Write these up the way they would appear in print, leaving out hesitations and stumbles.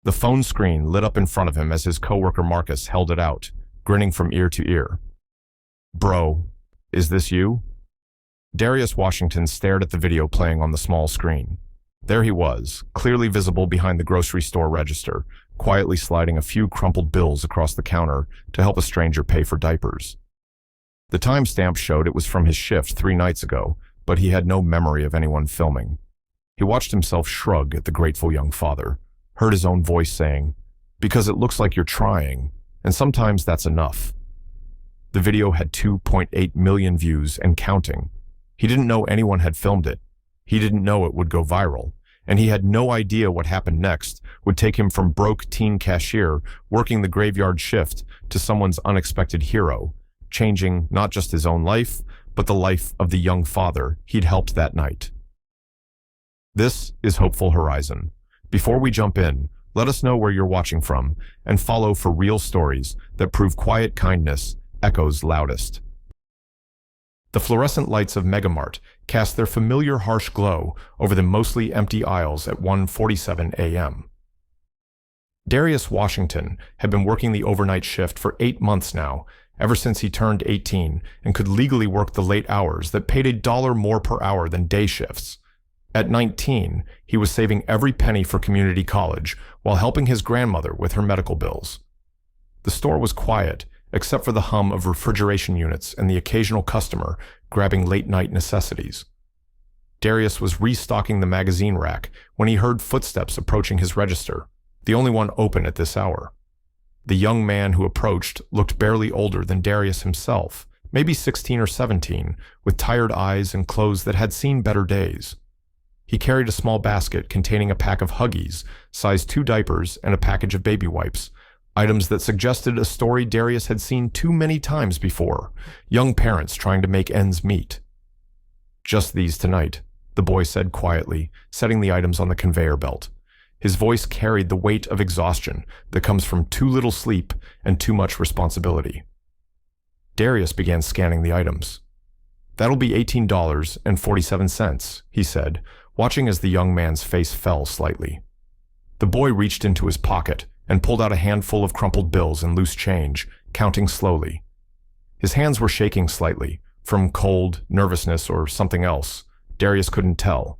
The phone screen lit up in front of him as his coworker Marcus held it out, grinning from ear to ear. "Bro, is this you?" Darius Washington stared at the video playing on the small screen. There he was, clearly visible behind the grocery store register, quietly sliding a few crumpled bills across the counter to help a stranger pay for diapers. The timestamp showed it was from his shift 3 nights ago, but he had no memory of anyone filming. He watched himself shrug at the grateful young father, heard his own voice saying, "Because it looks like you're trying, and sometimes that's enough." The video had 2.8 million views and counting. He didn't know anyone had filmed it. He didn't know it would go viral, and he had no idea what happened next would take him from broke teen cashier working the graveyard shift to someone's unexpected hero, changing not just his own life, but the life of the young father he'd helped that night. This is Hopeful Horizon. Before we jump in, let us know where you're watching from and follow for real stories that prove quiet kindness echoes loudest. The fluorescent lights of Megamart cast their familiar harsh glow over the mostly empty aisles at 1:47 a.m. Darius Washington had been working the overnight shift for 8 months now, ever since he turned 18 and could legally work the late hours that paid $1 more per hour than day shifts. At 19, he was saving every penny for community college while helping his grandmother with her medical bills. The store was quiet, except for the hum of refrigeration units and the occasional customer grabbing late-night necessities. Darius was restocking the magazine rack when he heard footsteps approaching his register, the only one open at this hour. The young man who approached looked barely older than Darius himself, maybe 16 or 17, with tired eyes and clothes that had seen better days. He carried a small basket containing a pack of Huggies, size 2 diapers, and a package of baby wipes, items that suggested a story Darius had seen too many times before, young parents trying to make ends meet. "Just these tonight," the boy said quietly, setting the items on the conveyor belt. His voice carried the weight of exhaustion that comes from too little sleep and too much responsibility. Darius began scanning the items. "That'll be $18.47, he said, watching as the young man's face fell slightly. The boy reached into his pocket and pulled out a handful of crumpled bills and loose change, counting slowly. His hands were shaking slightly, from cold, nervousness, or something else. Darius couldn't tell.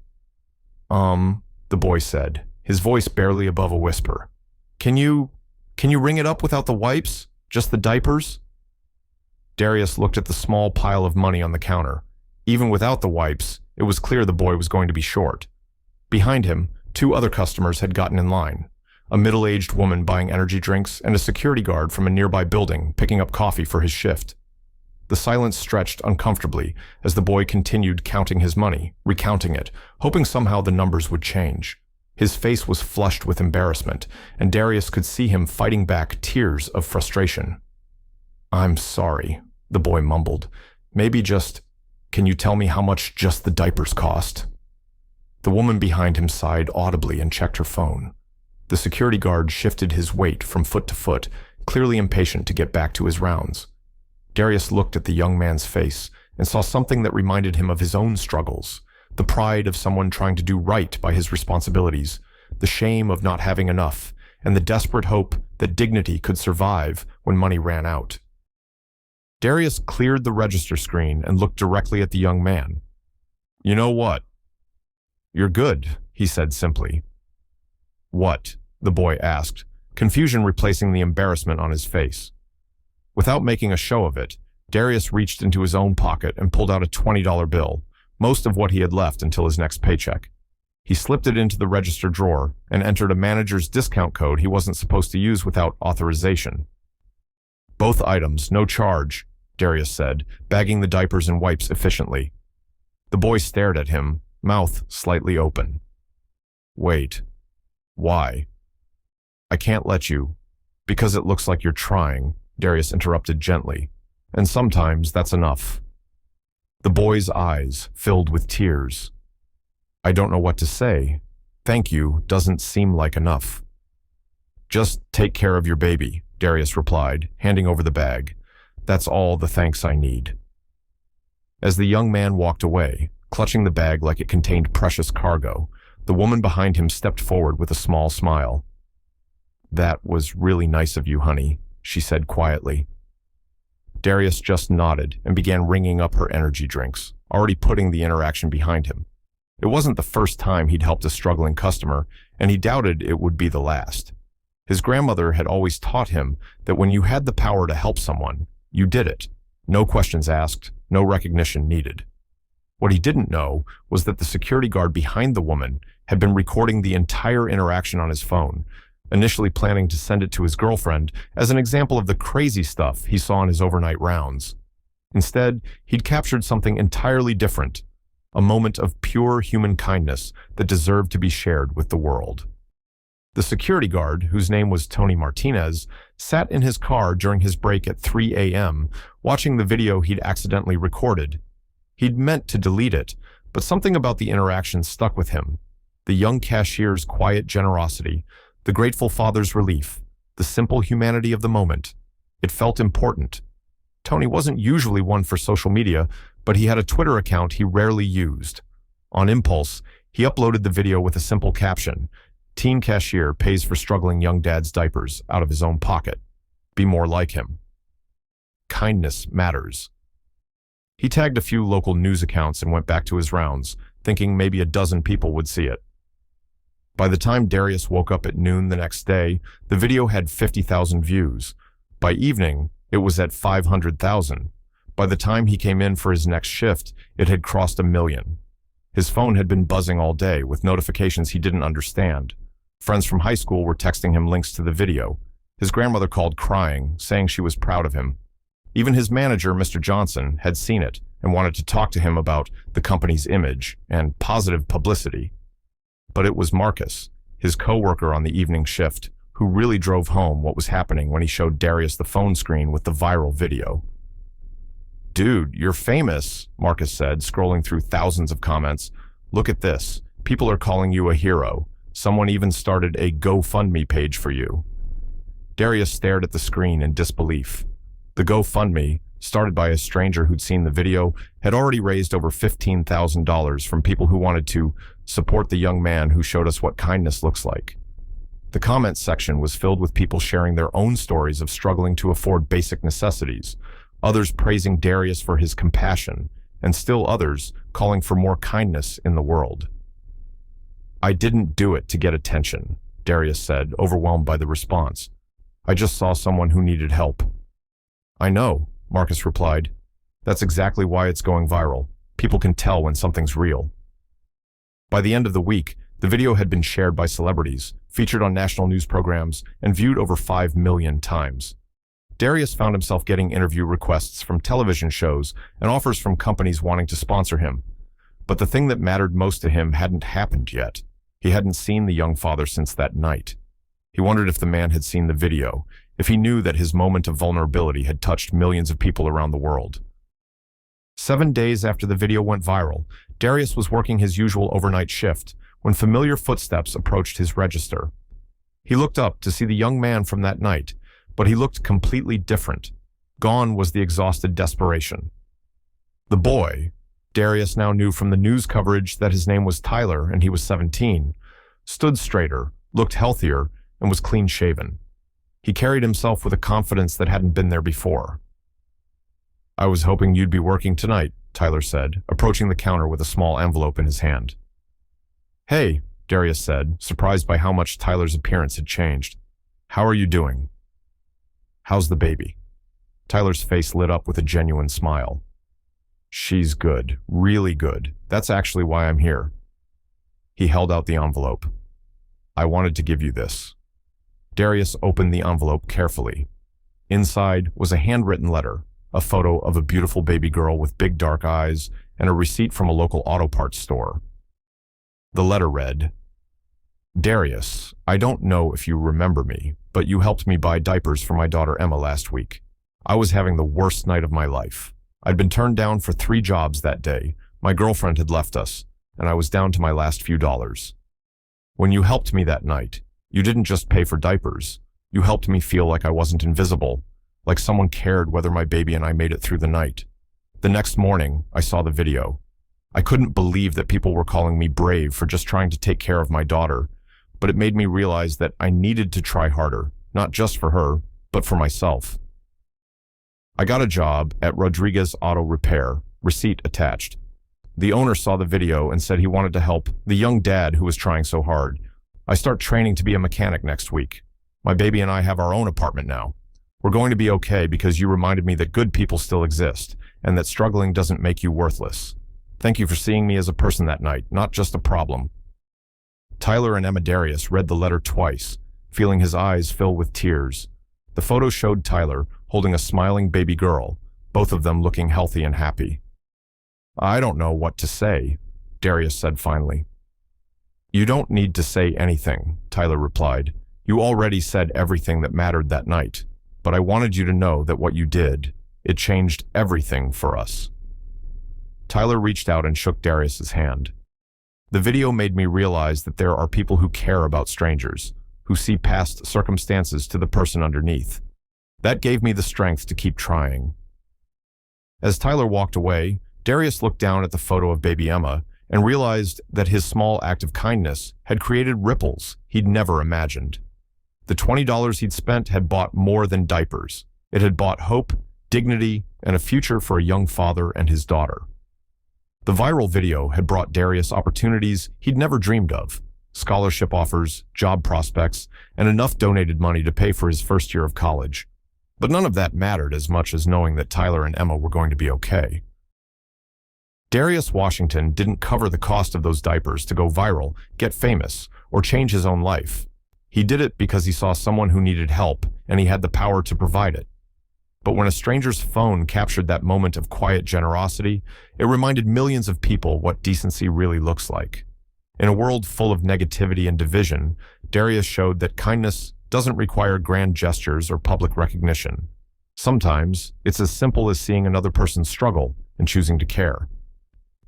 The boy said, his voice barely above a whisper. Can you ring it up without the wipes? Just the diapers?" Darius looked at the small pile of money on the counter. Even without the wipes, it was clear the boy was going to be short. Behind him, 2 other customers had gotten in line. A middle-aged woman buying energy drinks and a security guard from a nearby building picking up coffee for his shift. The silence stretched uncomfortably as the boy continued counting his money, recounting it, hoping somehow the numbers would change. His face was flushed with embarrassment, and Darius could see him fighting back tears of frustration. "I'm sorry," the boy mumbled. "Maybe can you tell me how much just the diapers cost?" The woman behind him sighed audibly and checked her phone. The security guard shifted his weight from foot to foot, clearly impatient to get back to his rounds. Darius looked at the young man's face and saw something that reminded him of his own struggles, the pride of someone trying to do right by his responsibilities, the shame of not having enough, and the desperate hope that dignity could survive when money ran out. Darius cleared the register screen and looked directly at the young man. "You know what?" "You're good," he said simply. "What?" the boy asked, confusion replacing the embarrassment on his face. Without making a show of it, Darius reached into his own pocket and pulled out a $20 bill, most of what he had left until his next paycheck. He slipped it into the register drawer and entered a manager's discount code he wasn't supposed to use without authorization. "Both items, no charge," Darius said, bagging the diapers and wipes efficiently. The boy stared at him, mouth slightly open. "Wait. Why?" "I can't let you. Because it looks like you're trying," Darius interrupted gently. "And sometimes that's enough." The boy's eyes filled with tears. "I don't know what to say. Thank you doesn't seem like enough." "Just take care of your baby," Darius replied, handing over the bag. "That's all the thanks I need." As the young man walked away, clutching the bag like it contained precious cargo, the woman behind him stepped forward with a small smile. "That was really nice of you, honey," she said quietly. Darius just nodded and began ringing up her energy drinks, already putting the interaction behind him. It wasn't the first time he'd helped a struggling customer, and he doubted it would be the last. His grandmother had always taught him that when you had the power to help someone, you did it. No questions asked, no recognition needed. What he didn't know was that the security guard behind the woman had been recording the entire interaction on his phone, initially planning to send it to his girlfriend as an example of the crazy stuff he saw in his overnight rounds. Instead, he'd captured something entirely different, a moment of pure human kindness that deserved to be shared with the world. The security guard, whose name was Tony Martinez, sat in his car during his break at 3 a.m., watching the video he'd accidentally recorded. He'd meant to delete it, but something about the interaction stuck with him. The young cashier's quiet generosity, the grateful father's relief, the simple humanity of the moment. It felt important. Tony wasn't usually one for social media, but he had a Twitter account he rarely used. On impulse, he uploaded the video with a simple caption: "Teen cashier pays for struggling young dad's diapers out of his own pocket. Be more like him. Kindness matters." He tagged a few local news accounts and went back to his rounds, thinking maybe a dozen people would see it. By the time Darius woke up at noon the next day, the video had 50,000 views. By evening, it was at 500,000. By the time he came in for his next shift, it had crossed 1 million. His phone had been buzzing all day with notifications he didn't understand. Friends from high school were texting him links to the video. His grandmother called crying, saying she was proud of him. Even his manager, Mr. Johnson, had seen it and wanted to talk to him about the company's image and positive publicity. But it was Marcus, his co-worker on the evening shift, who really drove home what was happening when he showed Darius the phone screen with the viral video. "Dude, you're famous," Marcus said, scrolling through thousands of comments. "Look at this. People are calling you a hero. Someone even started a GoFundMe page for you." Darius stared at the screen in disbelief. The GoFundMe, started by a stranger who'd seen the video, had already raised over $15,000 from people who wanted to support the young man who showed us what kindness looks like. The comments section was filled with people sharing their own stories of struggling to afford basic necessities, others praising Darius for his compassion, and still others calling for more kindness in the world. "I didn't do it to get attention," Darius said, overwhelmed by the response. "I just saw someone who needed help." "I know," Marcus replied. "That's exactly why it's going viral. People can tell when something's real." By the end of the week, the video had been shared by celebrities, featured on national news programs, and viewed over 5 million times. Darius found himself getting interview requests from television shows and offers from companies wanting to sponsor him. But the thing that mattered most to him hadn't happened yet. He hadn't seen the young father since that night. He wondered if the man had seen the video, if he knew that his moment of vulnerability had touched millions of people around the world. 7 days after the video went viral, Darius was working his usual overnight shift when familiar footsteps approached his register. He looked up to see the young man from that night, but he looked completely different. Gone was the exhausted desperation. The boy, Darius now knew from the news coverage that his name was Tyler and he was 17, stood straighter, looked healthier, and was clean-shaven. He carried himself with a confidence that hadn't been there before. "I was hoping you'd be working tonight," Tyler said, approaching the counter with a small envelope in his hand. "Hey," Darius said, surprised by how much Tyler's appearance had changed. "How are you doing?" "How's the baby?" Tyler's face lit up with a genuine smile. "She's good, really good. That's actually why I'm here." He held out the envelope. "I wanted to give you this." Darius opened the envelope carefully. Inside was a handwritten letter, a photo of a beautiful baby girl with big dark eyes, and a receipt from a local auto parts store. The letter read, "Darius, I don't know if you remember me, but you helped me buy diapers for my daughter Emma last week. I was having the worst night of my life. I'd been turned down for 3 jobs that day. My girlfriend had left us, and I was down to my last few dollars. When you helped me that night, you didn't just pay for diapers. You helped me feel like I wasn't invisible, like someone cared whether my baby and I made it through the night. The next morning, I saw the video. I couldn't believe that people were calling me brave for just trying to take care of my daughter, but it made me realize that I needed to try harder, not just for her, but for myself. I got a job at Rodriguez Auto Repair, receipt attached. The owner saw the video and said he wanted to help the young dad who was trying so hard. I start training to be a mechanic next week. My baby and I have our own apartment now. We're going to be okay because you reminded me that good people still exist and that struggling doesn't make you worthless. Thank you for seeing me as a person that night, not just a problem. Tyler and Emma Darius read the letter twice, feeling his eyes fill with tears. The photo showed Tyler holding a smiling baby girl, both of them looking healthy and happy. I don't know what to say, Darius said finally. You don't need to say anything, Tyler replied. You already said everything that mattered that night, but I wanted you to know that what you did, it changed everything for us. Tyler reached out and shook Darius's hand. The video made me realize that there are people who care about strangers, who see past circumstances to the person underneath. That gave me the strength to keep trying. As Tyler walked away, Darius looked down at the photo of baby Emma and realized that his small act of kindness had created ripples he'd never imagined. The $20 he'd spent had bought more than diapers. It had bought hope, dignity, and a future for a young father and his daughter. The viral video had brought Darius opportunities he'd never dreamed of: scholarship offers, job prospects, and enough donated money to pay for his first year of college. But none of that mattered as much as knowing that Tyler and Emma were going to be okay. Darius Washington didn't cover the cost of those diapers to go viral, get famous, or change his own life. He did it because he saw someone who needed help, and he had the power to provide it. But when a stranger's phone captured that moment of quiet generosity, it reminded millions of people what decency really looks like. In a world full of negativity and division, Darius showed that kindness doesn't require grand gestures or public recognition. Sometimes, it's as simple as seeing another person struggle and choosing to care.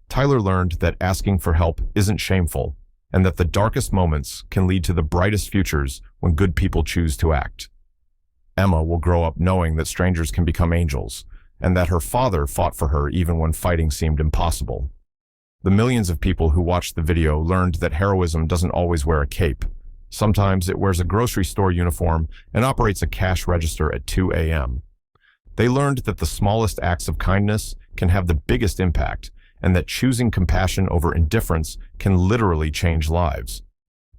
Tyler learned that asking for help isn't shameful, and that the darkest moments can lead to the brightest futures when good people choose to act. Emma will grow up knowing that strangers can become angels, and that her father fought for her even when fighting seemed impossible. The millions of people who watched the video learned that heroism doesn't always wear a cape. Sometimes it wears a grocery store uniform and operates a cash register at 2 a.m. They learned that the smallest acts of kindness can have the biggest impact, and that choosing compassion over indifference can literally change lives.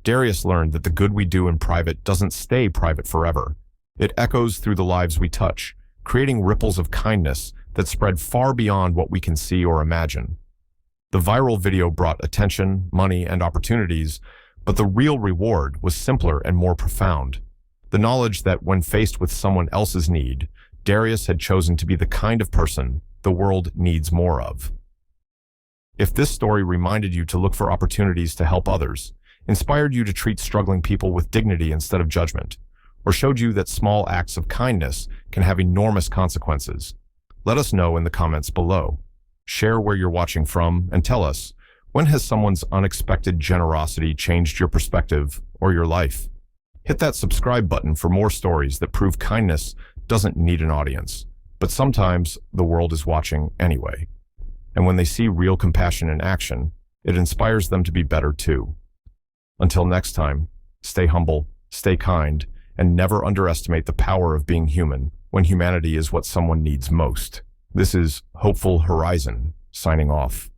Darius learned that the good we do in private doesn't stay private forever. It echoes through the lives we touch, creating ripples of kindness that spread far beyond what we can see or imagine. The viral video brought attention, money, and opportunities, but the real reward was simpler and more profound. The knowledge that when faced with someone else's need, Darius had chosen to be the kind of person the world needs more of. If this story reminded you to look for opportunities to help others, inspired you to treat struggling people with dignity instead of judgment, or showed you that small acts of kindness can have enormous consequences, let us know in the comments below. Share where you're watching from and tell us, when has someone's unexpected generosity changed your perspective or your life? Hit that subscribe button for more stories that prove kindness doesn't need an audience, but sometimes the world is watching anyway. And when they see real compassion in action, it inspires them to be better too. Until next time, stay humble, stay kind, and never underestimate the power of being human when humanity is what someone needs most. This is Hopeful Horizon, signing off.